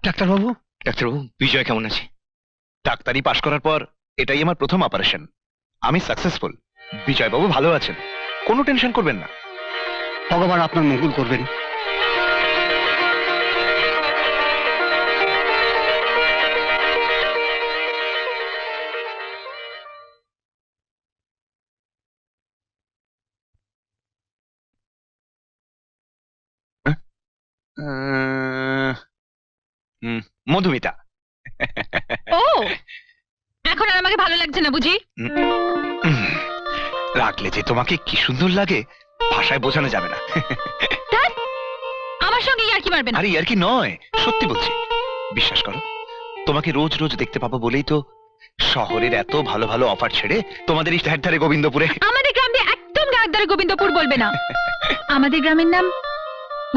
ডাক্তারবাবু, ডাক্তারবাবু, বিজয় কেমন আছে? ডাক্তারি পাশ করার পর এটাই আমার প্রথম অপারেশন। আমি সাকসেসফুল। বিজয় বাবু ভালো আছেন, কোনো টেনশন করবেন না। ভগবান আপনার মঙ্গল করবেন। আহ, হুম, মধুমিতা। ও, এখন আর আমাকে ভালো লাগছে না বুঝি? উম, রাখলে যে তোমাকে কি সুন্দর লাগে, ভাষায় বোঝানো যাবে না। ধ্যাৎ, আমার সঙ্গে আর কি মারবেন? আরে আর কি নয়, সত্যি বলছি, বিশ্বাস করো। তোমাকে রোজ রোজ দেখতে পাবো বলেই তো শহরের এত ভালো ভালো অফার ছেড়ে তোমাদের এই ধারে গোবিন্দপুরে। আমাদের গ্রাম দিয়ে একদম গায়ের ধারে গোবিন্দপুর বলবে না। আমাদের গ্রামের নাম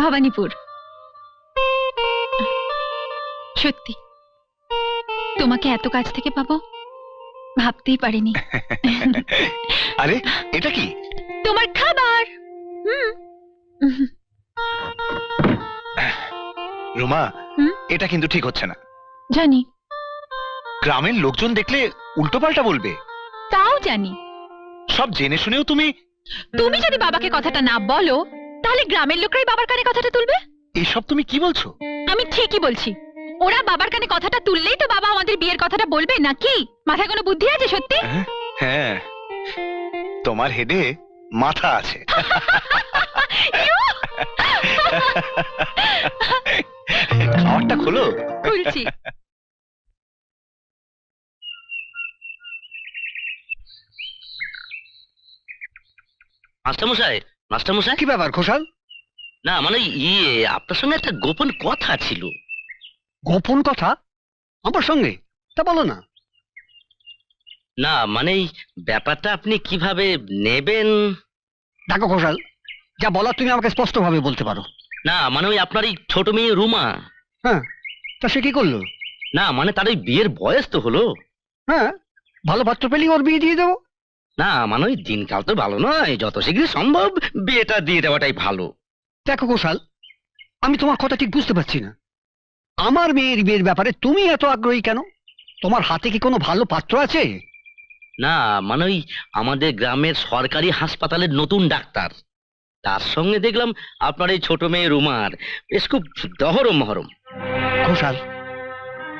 ভবানীপুর। সত্যি, তোমাকে এত কাছ থেকে পাবো ভাবতেই পারিনি। আরে এটা কি? তোমার খাবার। রুমা, হুম? এটা কিন্তু ঠিক হচ্ছে না। জানি, গ্রামের লোকজন দেখলে উল্টো পাল্টা বলবে। তাও জানি। সব জেনে শুনেও তুমি তুমি যদি বাবাকে কথাটা না বলো, তাহলে গ্রামের লোকরাই বাবার কানে কথাটা তুলবে। এসব তুমি কি বলছো? আমি ঠিকই বলছি। ওরা বাবার কানে কথাটা তুললেই তো বাবা আমাদের বিয়ের কথাটা বলবে, নাকি? মাথায় কোনো বুদ্ধি আছে সত্যি? হ্যাঁ, তোমার হেডে মাথা আছে। খাবারটা খোলো। খুলছি। মাস্টারমশাই, মাস্টারমশাই, কি ব্যাপার ঘোষাল? না মানে আপনার সঙ্গে একটা গোপন কথা ছিল। গোপন কথা আমার সঙ্গে? তা বলো না। না মানে এই ব্যাপারটা আপনি কিভাবে নেবেন? দেখো ঘোষাল, যা বলার তুমি আমাকে স্পষ্ট ভাবে বলতে পারো। না মানে ওই আপনার এই ছোট মেয়ে রুমা। হ্যাঁ, তা সে কি করলো? না মানে তার ওই বিয়ের বয়স তো হলো। হ্যাঁ, ভালো পাত্র পেলেই ওর বিয়ে দিয়ে দেবো। না মানে ওই দিনকাল তো ভালো নয়, যত শীঘ্র সম্ভব বিয়েটা দিয়ে দেওয়াটাই ভালো। দেখো ঘোষাল, আমি তোমার কথা ঠিক বুঝতে পারছি না। আমার মেয়ের বিয়ের ব্যাপারে তুমি এত আগ্রহী কেন? তোমার হাতে কি কোনো ভালো পাত্র আছে? না মানে ওই আমাদের গ্রামের সরকারি হাসপাতালের নতুন ডাক্তার, তার সঙ্গে দেখলাম আপনার এই ছোট মেয়ে রুমার বেশ খুব দহরম মহরম। ঘোষাল,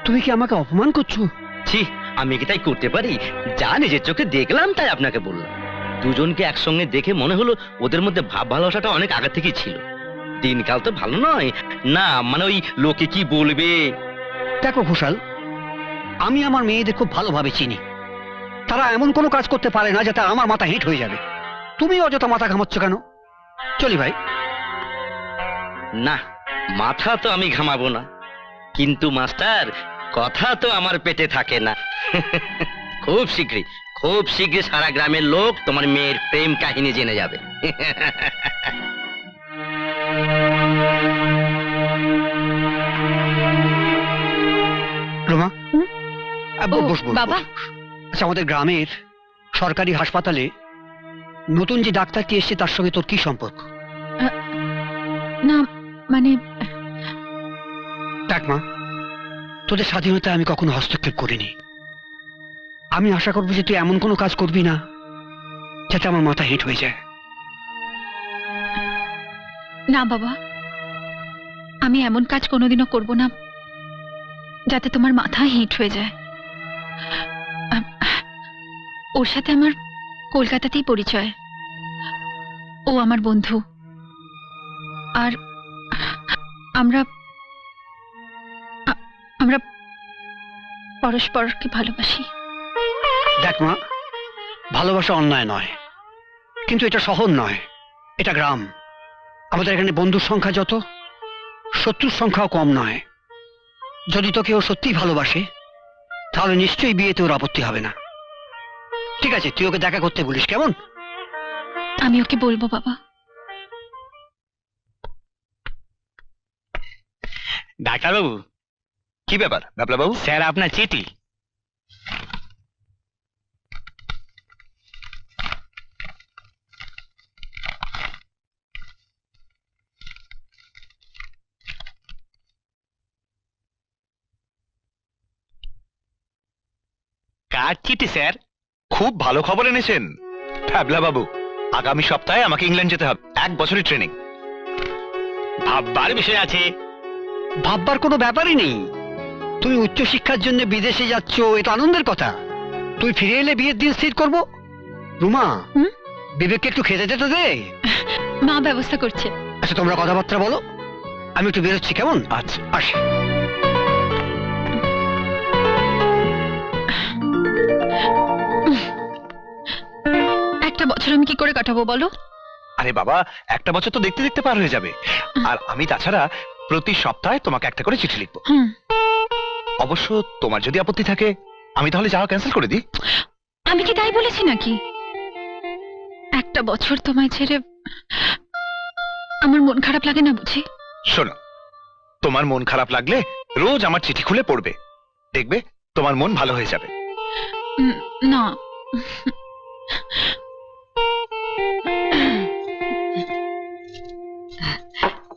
তুমি কি আমাকে অপমান করছো? ছি, আমি কি তাই করতে পারি? যা নিজের চোখে দেখলাম তাই আপনাকে বললাম। দুজনকে একসঙ্গে দেখে মনে হলো ওদের মধ্যে ভাব ভালোবাসাটা অনেক আগে থেকেই ছিল। দিনকাল তো ভালো নয়, না মানে ওই লোকে কি বলবে। দেখো ঘোষাল, আমি আমার মেয়েদের খুব ভালোভাবে চিনি। তারা এমন কোনো কাজ করতে পারে না যাতে আমার মাথা হিট হয়ে যাবে। তুমি অযথা মাথা ঘামাচ্ছ কেন? চলি ভাই। না, মাথা তো আমি ঘামাবো না, কিন্তু মাস্টার কথা তো আমার পেটে থাকে না। খুব শীঘ্রই, খুব শীঘ্রই সারা গ্রামের লোক তোমার মেয়ের প্রেম কাহিনী জেনে যাবে। রোমা, হুম? ও, বস বস বাবা। বস। আচ্ছা, আমাদের গ্রামের সরকারি হাসপাতালে নতুন যে ডাক্তারটি এসেছে তার সঙ্গে তোর কি সম্পর্ক? না মানে দেখ মা, তোদের স্বাধীনতায় আমি কখনো হস্তক্ষেপ করিনি। আমি আশা করবো যে তুই এমন কোনো কাজ করবি না যাতে আমার মাথা হিট হয়ে যায়। না বাবা, আমি এমন কাজ কোনোদিনও করব না যাতে তোমার মাথা হিট হয়ে যায়। ওর সাথে আমার কলকাতাতেই পরিচয়। ও আমার বন্ধু, আর আমরা আমরা পরস্পরকে ভালোবাসি। দেখ মা, ভালোবাসা অন্যায় নয়, কিন্তু এটা শহর নয়, এটা গ্রাম। আমাদের এখানে বন্ধুর সংখ্যা যত, শত্রুর সংখ্যাও কম নয়। যদি তোকে ও সত্যিই ভালোবাসে, তাহলে নিশ্চয়ই বিয়েতে ওর আপত্তি হবে না। ঠিক আছে, তুই ওকে দেখা করতে বলিস, কেমন? আমি ওকে বলবো বাবা। ডাক্তারবাবু। কি ব্যাপার ব্যাপলা বাবু? স্যার, আপনার চিঠি। আর চিঠি স্যার। খুব ভালো খবর এনেছেন ফ্যাবলা বাবু। আগামী সপ্তাহে আমাকে ইংল্যান্ড যেতে হবে, 1 বছরের ট্রেনিং। ভাববার বিষয় আছে। ভাববার কোনো ব্যাপারই নেই। তুমি উচ্চশিক্ষার জন্য বিদেশে যাচ্ছ, এটা আনন্দের কথা। তুই ফিরে এলে বিয়ের দিন স্থির করবো। রুমা, হুম? বিবেককে একটু খেতে যেতে দে। মা ব্যবস্থা করছে। আচ্ছা, তোমরা কথাবার্তা বলো, আমি একটু বেরোচ্ছি, কেমন? আচ্ছা। আসি। একটা বছর আমি কি করে কাটাবো বলো? আরে বাবা, 1টা বছর তো দেখতে দেখতে পার হয়ে যাবে। আর আমি তাছাড়া প্রতি সপ্তাহে তোমাকে একটা করে চিঠি লিখবো। হুম। অবশ্য তোমার যদি আপত্তি থাকে, আমি তাহলে যাওয়া ক্যান্সেল করে দিই। আমি কি তাই বলেছি নাকি? একটা বছর তোমায় ছেড়ে আমার মন খারাপ লাগে না বুঝি? শোনো, তোমার মন খারাপ লাগলে রোজ আমার চিঠি খুলে পড়বে, দেখবে তোমার মন ভালো হয়ে যাবে। না।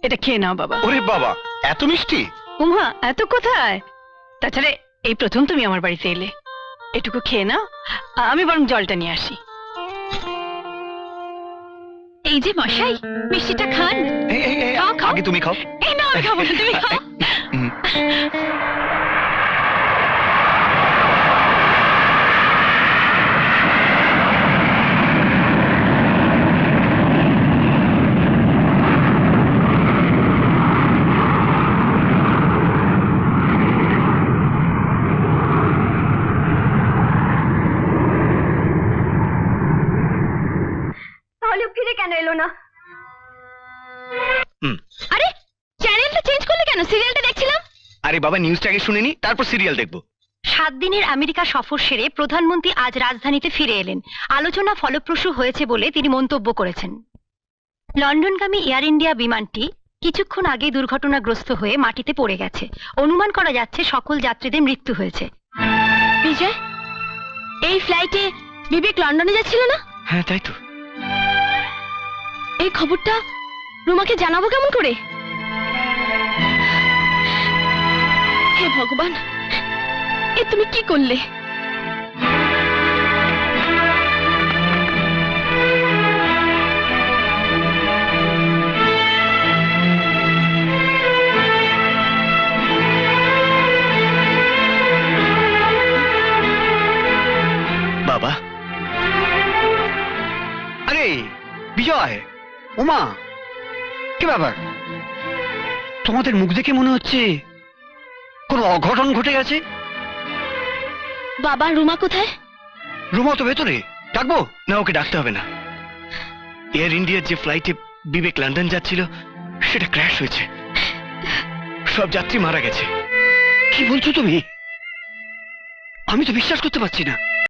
এটা খেয়ে নাও বাবা। ওরে বাবা, এত মিষ্টি! উমা, এত কোথায়? তাছাড়া এই প্রথম তুমি আমার বাড়িতে এলে, এটুকু খেয়ে নাও। আমি বরং জলটা নিয়ে আসি। এই যে মশাই, মিষ্টিটা খান। এই, এই, এই, খাও, খাও। আগে তুমি খাও। এই না, আমি খাবো না, তুমি খাও। হুম। তাহলে ফিরে কেন এলো না? আরে, চ্যানেলটা চেঞ্জ করলে কেন? সিরিয়ালটা দেখছিলাম। আরে বাবা, নিউজটা আগে শুনে নি, তারপর সিরিয়াল দেখবো। 7 দিনের আমেরিকা সফর সেরে প্রধানমন্ত্রী আজ রাজধানীতে ফিরে এলেন। আলোচনা ফলপ্রসূ হয়েছে বলে তিনি মন্তব্য করেছেন। লন্ডনগামী এয়ার ইন্ডিয়া বিমানটি কিছুক্ষণ আগে দুর্ঘটনাগ্রস্ত হয়ে মাটিতে পড়ে গেছে। অনুমান করা যাচ্ছে সকল যাত্রীদের মৃত্যু হয়েছে। বিজয়, এই ফ্লাইটে বিবেক লন্ডনে যাচ্ছিল না? হ্যাঁ, তাই তো। এই খবরটা রুমাকে জানাবো কেমন করে? হে ভগবান, এ তুমি কি করলে? বাবা, আরে বিজয়, উমা, কি ব্যাপার? তোমাদের মুখ দেখে মনে হচ্ছে কোনো অঘটন ঘটে গেছে। বাবা, রুমা কোথায়? রুমা তো ভেতরে, ডাকবো? না, ওকে ডাকতে হবে না। এয়ার ইন্ডিয়ার যে ফ্লাইটে বিবেক লন্ডন যাচ্ছিল, সেটা ক্র্যাশ হয়েছে। সব যাত্রী মারা গেছে। কি বলছো তুমি? আমি তো বিশ্বাস করতে পারছি না।